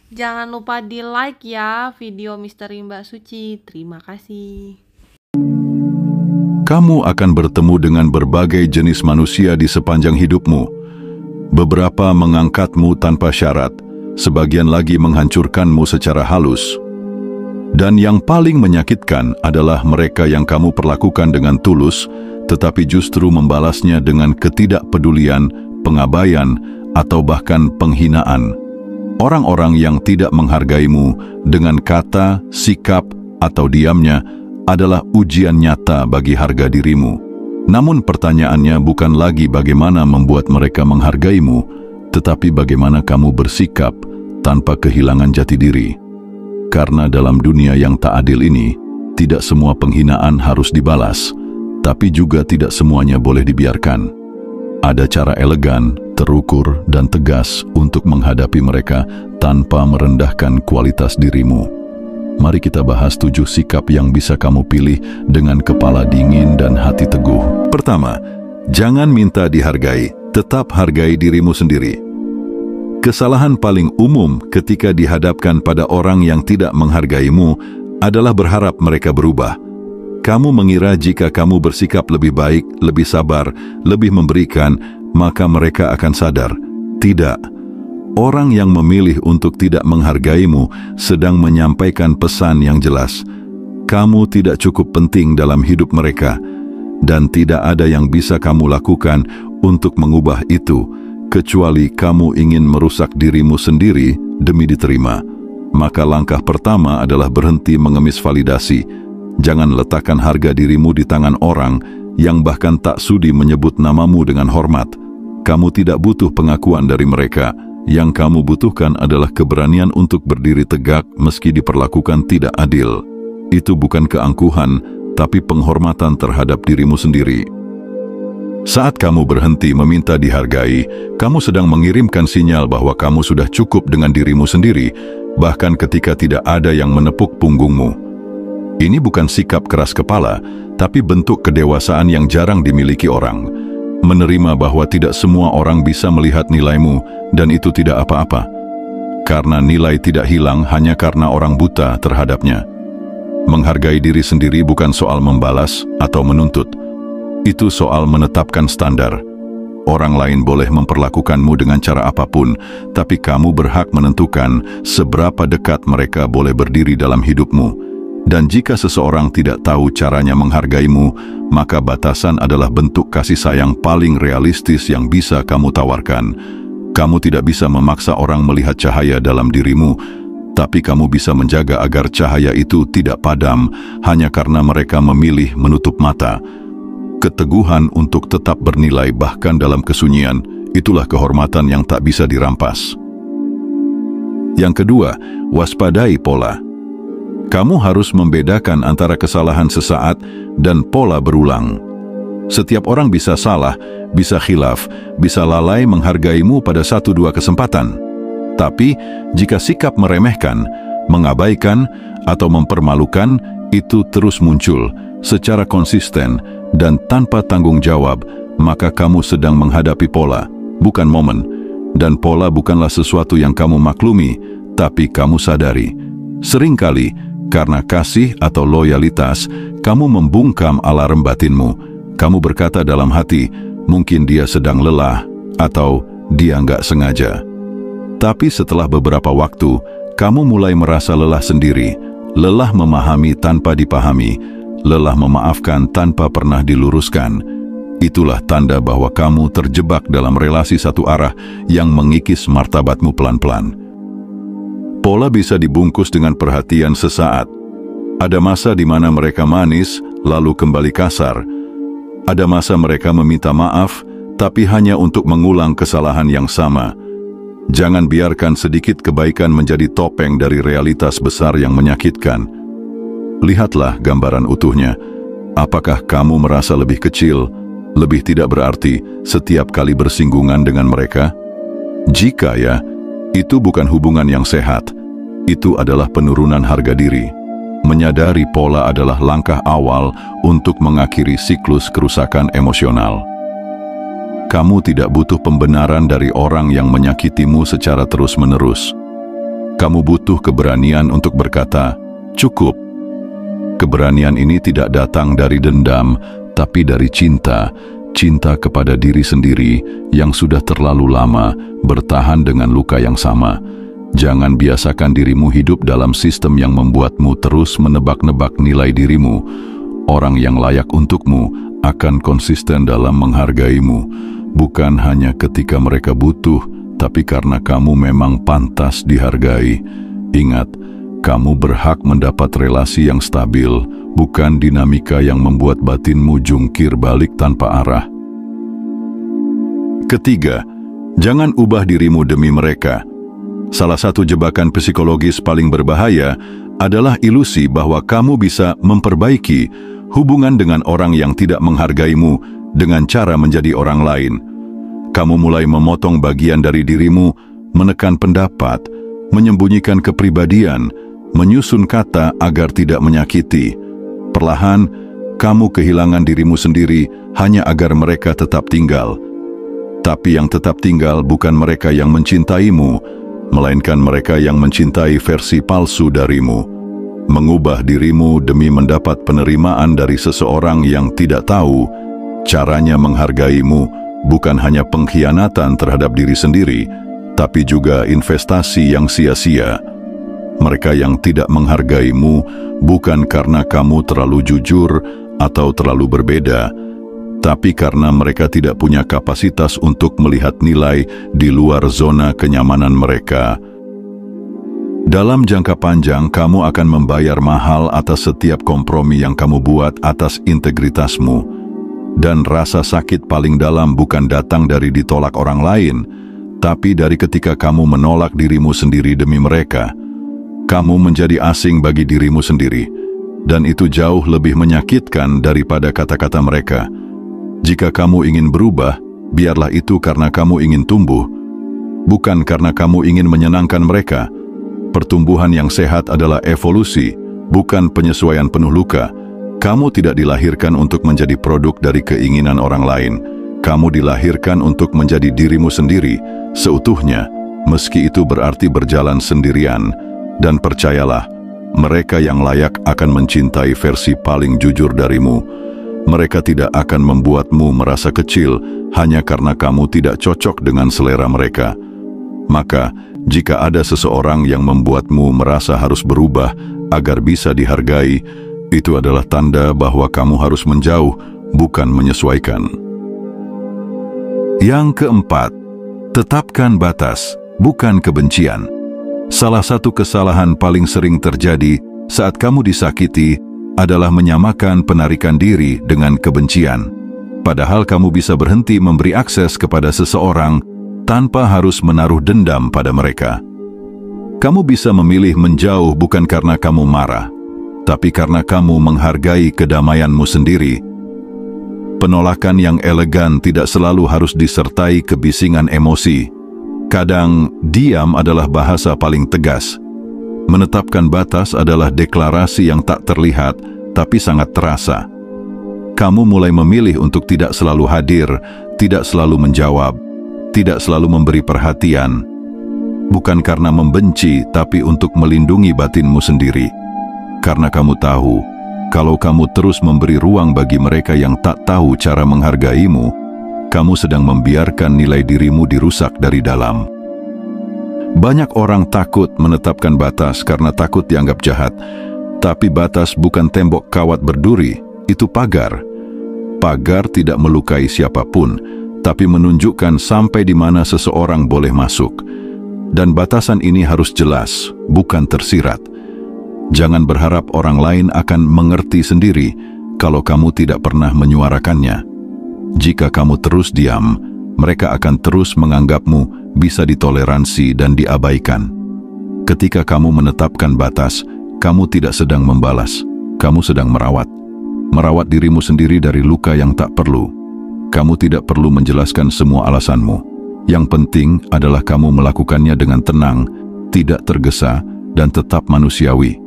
Jangan lupa di like ya video Misteri Mbak Suci. Terima kasih. Kamu akan bertemu dengan berbagai jenis manusia di sepanjang hidupmu. Beberapa mengangkatmu tanpa syarat, sebagian lagi menghancurkanmu secara halus. Dan yang paling menyakitkan adalah mereka yang kamu perlakukan dengan tulus, tetapi justru membalasnya dengan ketidakpedulian, pengabaian, atau bahkan penghinaan. Orang-orang yang tidak menghargaimu dengan kata, sikap, atau diamnya adalah ujian nyata bagi harga dirimu. Namun pertanyaannya bukan lagi bagaimana membuat mereka menghargaimu, tetapi bagaimana kamu bersikap tanpa kehilangan jati diri. Karena dalam dunia yang tak adil ini, tidak semua penghinaan harus dibalas, tapi juga tidak semuanya boleh dibiarkan. Ada cara elegan, terukur, dan tegas untuk menghadapi mereka tanpa merendahkan kualitas dirimu. Mari kita bahas 7 sikap yang bisa kamu pilih dengan kepala dingin dan hati teguh. Pertama, jangan minta dihargai, tetap hargai dirimu sendiri. Kesalahan paling umum ketika dihadapkan pada orang yang tidak menghargaimu adalah berharap mereka berubah. Kamu mengira jika kamu bersikap lebih baik, lebih sabar, lebih memberikan, maka mereka akan sadar. Tidak. Orang yang memilih untuk tidak menghargaimu sedang menyampaikan pesan yang jelas. Kamu tidak cukup penting dalam hidup mereka, dan tidak ada yang bisa kamu lakukan untuk mengubah itu, kecuali kamu ingin merusak dirimu sendiri demi diterima. Maka langkah pertama adalah berhenti mengemis validasi. Jangan letakkan harga dirimu di tangan orang yang bahkan tak sudi menyebut namamu dengan hormat. Kamu tidak butuh pengakuan dari mereka. Yang kamu butuhkan adalah keberanian untuk berdiri tegak meski diperlakukan tidak adil. Itu bukan keangkuhan, tapi penghormatan terhadap dirimu sendiri. Saat kamu berhenti meminta dihargai, kamu sedang mengirimkan sinyal bahwa kamu sudah cukup dengan dirimu sendiri, bahkan ketika tidak ada yang menepuk punggungmu. Ini bukan sikap keras kepala, tapi bentuk kedewasaan yang jarang dimiliki orang. Menerima bahwa tidak semua orang bisa melihat nilaimu, dan itu tidak apa-apa. Karena nilai tidak hilang hanya karena orang buta terhadapnya. Menghargai diri sendiri bukan soal membalas atau menuntut. Itu soal menetapkan standar. Orang lain boleh memperlakukanmu dengan cara apapun, tapi kamu berhak menentukan seberapa dekat mereka boleh berdiri dalam hidupmu. Dan jika seseorang tidak tahu caranya menghargaimu, maka batasan adalah bentuk kasih sayang paling realistis yang bisa kamu tawarkan. Kamu tidak bisa memaksa orang melihat cahaya dalam dirimu, tapi kamu bisa menjaga agar cahaya itu tidak padam hanya karena mereka memilih menutup mata. Keteguhan untuk tetap bernilai bahkan dalam kesunyian, itulah kehormatan yang tak bisa dirampas. Yang kedua, waspadai pola. Kamu harus membedakan antara kesalahan sesaat dan pola berulang. Setiap orang bisa salah, bisa khilaf, bisa lalai menghargaimu pada 1-2 kesempatan. Tapi, jika sikap meremehkan, mengabaikan, atau mempermalukan, itu terus muncul secara konsisten dan tanpa tanggung jawab, maka kamu sedang menghadapi pola, bukan momen. Dan pola bukanlah sesuatu yang kamu maklumi, tapi kamu sadari. Seringkali, karena kasih atau loyalitas, kamu membungkam alarm batinmu. Kamu berkata dalam hati, mungkin dia sedang lelah, atau dia nggak sengaja. Tapi setelah beberapa waktu, kamu mulai merasa lelah sendiri, lelah memahami tanpa dipahami, lelah memaafkan tanpa pernah diluruskan. Itulah tanda bahwa kamu terjebak dalam relasi satu arah yang mengikis martabatmu pelan-pelan. Pola bisa dibungkus dengan perhatian sesaat. Ada masa di mana mereka manis, lalu kembali kasar. Ada masa mereka meminta maaf, tapi hanya untuk mengulang kesalahan yang sama. Jangan biarkan sedikit kebaikan menjadi topeng dari realitas besar yang menyakitkan. Lihatlah gambaran utuhnya. Apakah kamu merasa lebih kecil, lebih tidak berarti setiap kali bersinggungan dengan mereka? Jika ya, itu bukan hubungan yang sehat. Itu adalah penurunan harga diri. Menyadari pola adalah langkah awal untuk mengakhiri siklus kerusakan emosional. Kamu tidak butuh pembenaran dari orang yang menyakitimu secara terus-menerus. Kamu butuh keberanian untuk berkata, "Cukup." Keberanian ini tidak datang dari dendam, tapi dari cinta. Cinta kepada diri sendiri yang sudah terlalu lama bertahan dengan luka yang sama. Jangan biasakan dirimu hidup dalam sistem yang membuatmu terus menebak-nebak nilai dirimu. Orang yang layak untukmu akan konsisten dalam menghargaimu, bukan hanya ketika mereka butuh, tapi karena kamu memang pantas dihargai. Ingat, kamu berhak mendapat relasi yang stabil, bukan dinamika yang membuat batinmu jungkir balik tanpa arah. Ketiga, jangan ubah dirimu demi mereka. Salah satu jebakan psikologis paling berbahaya adalah ilusi bahwa kamu bisa memperbaiki hubungan dengan orang yang tidak menghargaimu dengan cara menjadi orang lain. Kamu mulai memotong bagian dari dirimu, menekan pendapat, menyembunyikan kepribadian, menyusun kata agar tidak menyakiti. Perlahan, kamu kehilangan dirimu sendiri hanya agar mereka tetap tinggal. Tapi yang tetap tinggal bukan mereka yang mencintaimu, melainkan mereka yang mencintai versi palsu darimu. Mengubah dirimu demi mendapat penerimaan dari seseorang yang tidak tahu caranya menghargaimu bukan hanya pengkhianatan terhadap diri sendiri, tapi juga investasi yang sia-sia. Mereka yang tidak menghargaimu bukan karena kamu terlalu jujur atau terlalu berbeda, tapi karena mereka tidak punya kapasitas untuk melihat nilai di luar zona kenyamanan mereka. Dalam jangka panjang, kamu akan membayar mahal atas setiap kompromi yang kamu buat atas integritasmu. Dan rasa sakit paling dalam bukan datang dari ditolak orang lain, tapi dari ketika kamu menolak dirimu sendiri demi mereka. Kamu menjadi asing bagi dirimu sendiri, dan itu jauh lebih menyakitkan daripada kata-kata mereka. Jika kamu ingin berubah, biarlah itu karena kamu ingin tumbuh, bukan karena kamu ingin menyenangkan mereka. Pertumbuhan yang sehat adalah evolusi, bukan penyesuaian penuh luka. Kamu tidak dilahirkan untuk menjadi produk dari keinginan orang lain. Kamu dilahirkan untuk menjadi dirimu sendiri, seutuhnya, meski itu berarti berjalan sendirian. Dan percayalah, mereka yang layak akan mencintai versi paling jujur darimu. Mereka tidak akan membuatmu merasa kecil hanya karena kamu tidak cocok dengan selera mereka. Maka, jika ada seseorang yang membuatmu merasa harus berubah agar bisa dihargai, itu adalah tanda bahwa kamu harus menjauh, bukan menyesuaikan. Yang keempat, tetapkan batas, bukan kebencian. Salah satu kesalahan paling sering terjadi saat kamu disakiti adalah menyamakan penarikan diri dengan kebencian. Padahal kamu bisa berhenti memberi akses kepada seseorang tanpa harus menaruh dendam pada mereka. Kamu bisa memilih menjauh bukan karena kamu marah, tapi karena kamu menghargai kedamaianmu sendiri. Penolakan yang elegan tidak selalu harus disertai kebisingan emosi. Kadang, diam adalah bahasa paling tegas. Menetapkan batas adalah deklarasi yang tak terlihat, tapi sangat terasa. Kamu mulai memilih untuk tidak selalu hadir, tidak selalu menjawab, tidak selalu memberi perhatian. Bukan karena membenci, tapi untuk melindungi batinmu sendiri. Karena kamu tahu, kalau kamu terus memberi ruang bagi mereka yang tak tahu cara menghargaimu, kamu sedang membiarkan nilai dirimu dirusak dari dalam. Banyak orang takut menetapkan batas karena takut dianggap jahat. Tapi batas bukan tembok kawat berduri, itu pagar. Pagar tidak melukai siapapun, tapi menunjukkan sampai di mana seseorang boleh masuk. Dan batasan ini harus jelas, bukan tersirat. Jangan berharap orang lain akan mengerti sendiri kalau kamu tidak pernah menyuarakannya. Jika kamu terus diam, mereka akan terus menganggapmu bisa ditoleransi dan diabaikan. Ketika kamu menetapkan batas, kamu tidak sedang membalas, kamu sedang merawat. Merawat dirimu sendiri dari luka yang tak perlu. Kamu tidak perlu menjelaskan semua alasanmu. Yang penting adalah kamu melakukannya dengan tenang, tidak tergesa, dan tetap manusiawi.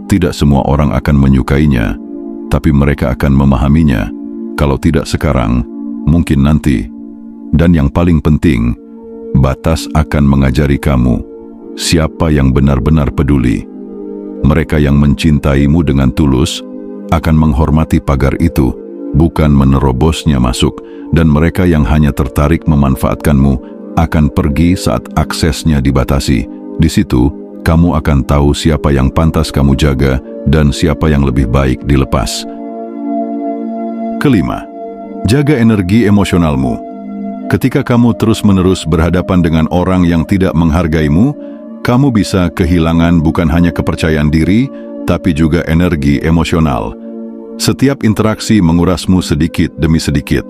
Tidak semua orang akan menyukainya, tapi mereka akan memahaminya. Kalau tidak sekarang, mungkin nanti. Dan yang paling penting, batas akan mengajari kamu siapa yang benar-benar peduli. Mereka yang mencintaimu dengan tulus akan menghormati pagar itu, bukan menerobosnya masuk, dan mereka yang hanya tertarik memanfaatkanmu akan pergi saat aksesnya dibatasi. Di situ, kamu akan tahu siapa yang pantas kamu jaga dan siapa yang lebih baik dilepas. Kelima, jaga energi emosionalmu. Ketika kamu terus-menerus berhadapan dengan orang yang tidak menghargaimu, kamu bisa kehilangan bukan hanya kepercayaan diri, tapi juga energi emosional. Setiap interaksi mengurasmu sedikit demi sedikit.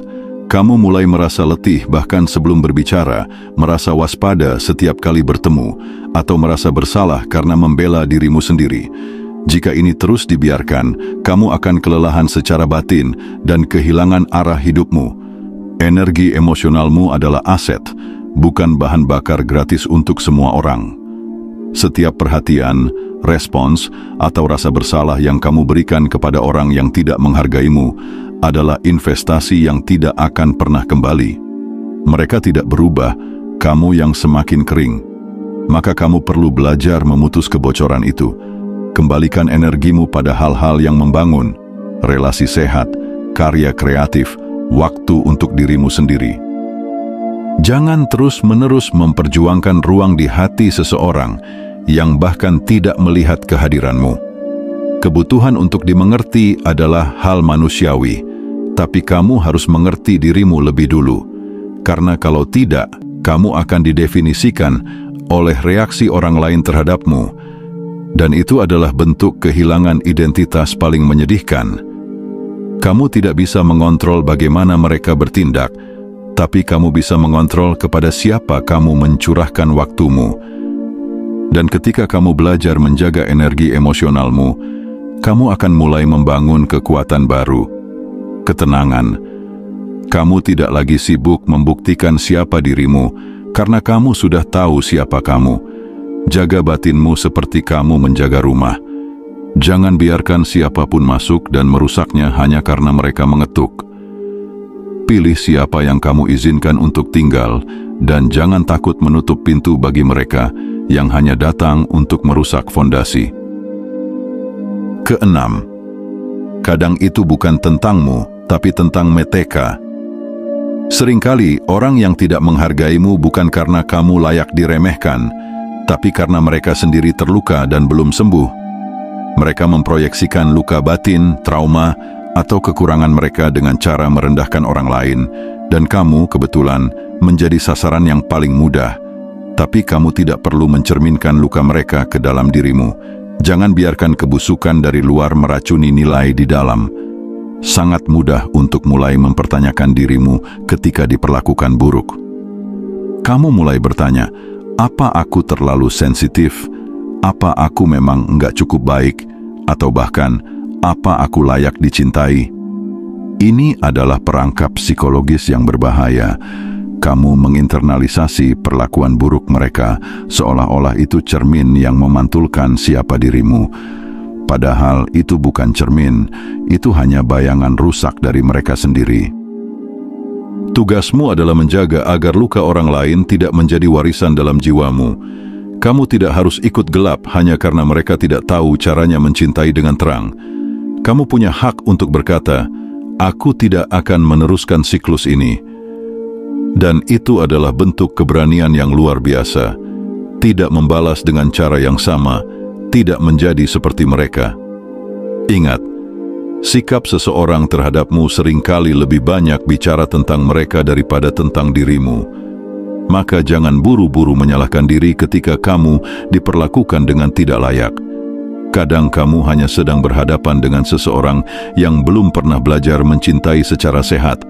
Kamu mulai merasa letih bahkan sebelum berbicara, merasa waspada setiap kali bertemu, atau merasa bersalah karena membela dirimu sendiri. Jika ini terus dibiarkan, kamu akan kelelahan secara batin dan kehilangan arah hidupmu. Energi emosionalmu adalah aset, bukan bahan bakar gratis untuk semua orang. Setiap perhatian, respons, atau rasa bersalah yang kamu berikan kepada orang yang tidak menghargaimu adalah investasi yang tidak akan pernah kembali. Mereka tidak berubah, kamu yang semakin kering. Maka kamu perlu belajar memutus kebocoran itu. Kembalikan energimu pada hal-hal yang membangun, relasi sehat, karya kreatif, waktu untuk dirimu sendiri. Jangan terus-menerus memperjuangkan ruang di hati seseorang yang bahkan tidak melihat kehadiranmu. Kebutuhan untuk dimengerti adalah hal manusiawi, tapi kamu harus mengerti dirimu lebih dulu. Karena kalau tidak, kamu akan didefinisikan oleh reaksi orang lain terhadapmu. Dan itu adalah bentuk kehilangan identitas paling menyedihkan. Kamu tidak bisa mengontrol bagaimana mereka bertindak, tapi kamu bisa mengontrol kepada siapa kamu mencurahkan waktumu. Dan ketika kamu belajar menjaga energi emosionalmu, kamu akan mulai membangun kekuatan baru, ketenangan. Kamu tidak lagi sibuk membuktikan siapa dirimu, karena kamu sudah tahu siapa kamu. Jaga batinmu seperti kamu menjaga rumah. Jangan biarkan siapapun masuk dan merusaknya hanya karena mereka mengetuk. Pilih siapa yang kamu izinkan untuk tinggal, dan jangan takut menutup pintu bagi mereka yang hanya datang untuk merusak fondasi. Keenam, kadang itu bukan tentangmu, tapi tentang mereka. Seringkali orang yang tidak menghargaimu bukan karena kamu layak diremehkan, tapi karena mereka sendiri terluka dan belum sembuh. Mereka memproyeksikan luka batin, trauma, atau kekurangan mereka dengan cara merendahkan orang lain, dan kamu kebetulan menjadi sasaran yang paling mudah. Tapi kamu tidak perlu mencerminkan luka mereka ke dalam dirimu. Jangan biarkan kebusukan dari luar meracuni nilai di dalam. Sangat mudah untuk mulai mempertanyakan dirimu ketika diperlakukan buruk. Kamu mulai bertanya, apa aku terlalu sensitif? Apa aku memang enggak cukup baik? Atau bahkan, apa aku layak dicintai? Ini adalah perangkap psikologis yang berbahaya. Kamu menginternalisasi perlakuan buruk mereka, seolah-olah itu cermin yang memantulkan siapa dirimu. Padahal itu bukan cermin, itu hanya bayangan rusak dari mereka sendiri. Tugasmu adalah menjaga agar luka orang lain tidak menjadi warisan dalam jiwamu. Kamu tidak harus ikut gelap hanya karena mereka tidak tahu caranya mencintai dengan terang. Kamu punya hak untuk berkata, aku tidak akan meneruskan siklus ini. Dan itu adalah bentuk keberanian yang luar biasa. Tidak membalas dengan cara yang sama, tidak menjadi seperti mereka. Ingat, sikap seseorang terhadapmu seringkali lebih banyak bicara tentang mereka daripada tentang dirimu. Maka jangan buru-buru menyalahkan diri ketika kamu diperlakukan dengan tidak layak. Kadang kamu hanya sedang berhadapan dengan seseorang yang belum pernah belajar mencintai secara sehat,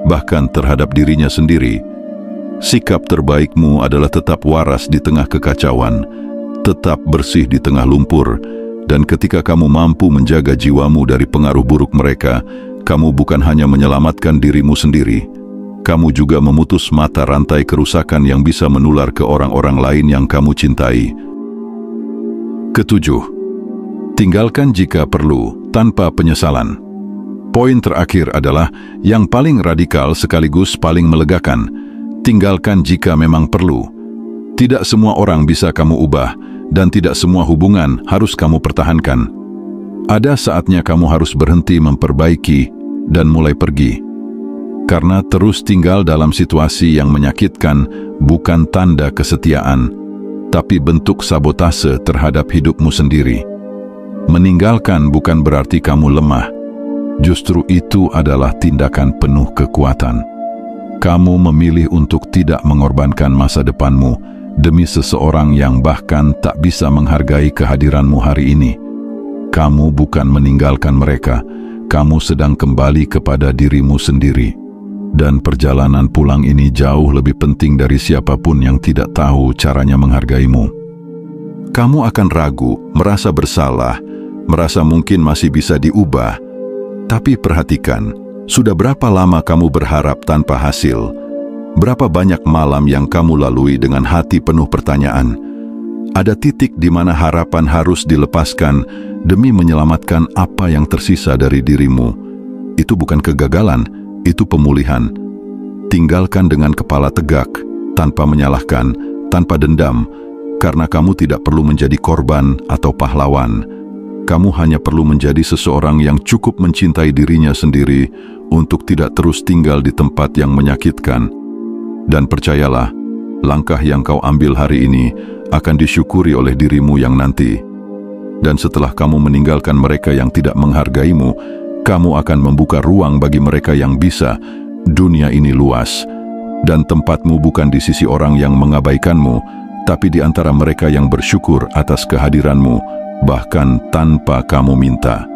bahkan terhadap dirinya sendiri. Sikap terbaikmu adalah tetap waras di tengah kekacauan, tetap bersih di tengah lumpur, dan ketika kamu mampu menjaga jiwamu dari pengaruh buruk mereka, kamu bukan hanya menyelamatkan dirimu sendiri, kamu juga memutus mata rantai kerusakan yang bisa menular ke orang-orang lain yang kamu cintai. Ketujuh, tinggalkan jika perlu, tanpa penyesalan. Poin terakhir adalah yang paling radikal sekaligus paling melegakan. Tinggalkan jika memang perlu. Tidak semua orang bisa kamu ubah, dan tidak semua hubungan harus kamu pertahankan. Ada saatnya kamu harus berhenti memperbaiki dan mulai pergi. Karena terus tinggal dalam situasi yang menyakitkan bukan tanda kesetiaan, tapi bentuk sabotase terhadap hidupmu sendiri. Meninggalkan bukan berarti kamu lemah. Justru itu adalah tindakan penuh kekuatan. Kamu memilih untuk tidak mengorbankan masa depanmu demi seseorang yang bahkan tak bisa menghargai kehadiranmu hari ini. Kamu bukan meninggalkan mereka, kamu sedang kembali kepada dirimu sendiri. Dan perjalanan pulang ini jauh lebih penting dari siapapun yang tidak tahu caranya menghargaimu. Kamu akan ragu, merasa bersalah, merasa mungkin masih bisa diubah. Tapi perhatikan, sudah berapa lama kamu berharap tanpa hasil? Berapa banyak malam yang kamu lalui dengan hati penuh pertanyaan? Ada titik di mana harapan harus dilepaskan demi menyelamatkan apa yang tersisa dari dirimu. Itu bukan kegagalan, itu pemulihan. Tinggalkan dengan kepala tegak, tanpa menyalahkan, tanpa dendam, karena kamu tidak perlu menjadi korban atau pahlawan. Kamu hanya perlu menjadi seseorang yang cukup mencintai dirinya sendiri untuk tidak terus tinggal di tempat yang menyakitkan. Dan percayalah, langkah yang kau ambil hari ini akan disyukuri oleh dirimu yang nanti. Dan setelah kamu meninggalkan mereka yang tidak menghargaimu, kamu akan membuka ruang bagi mereka yang bisa. Dunia ini luas, dan tempatmu bukan di sisi orang yang mengabaikanmu, tapi di antara mereka yang bersyukur atas kehadiranmu, bahkan tanpa kamu minta.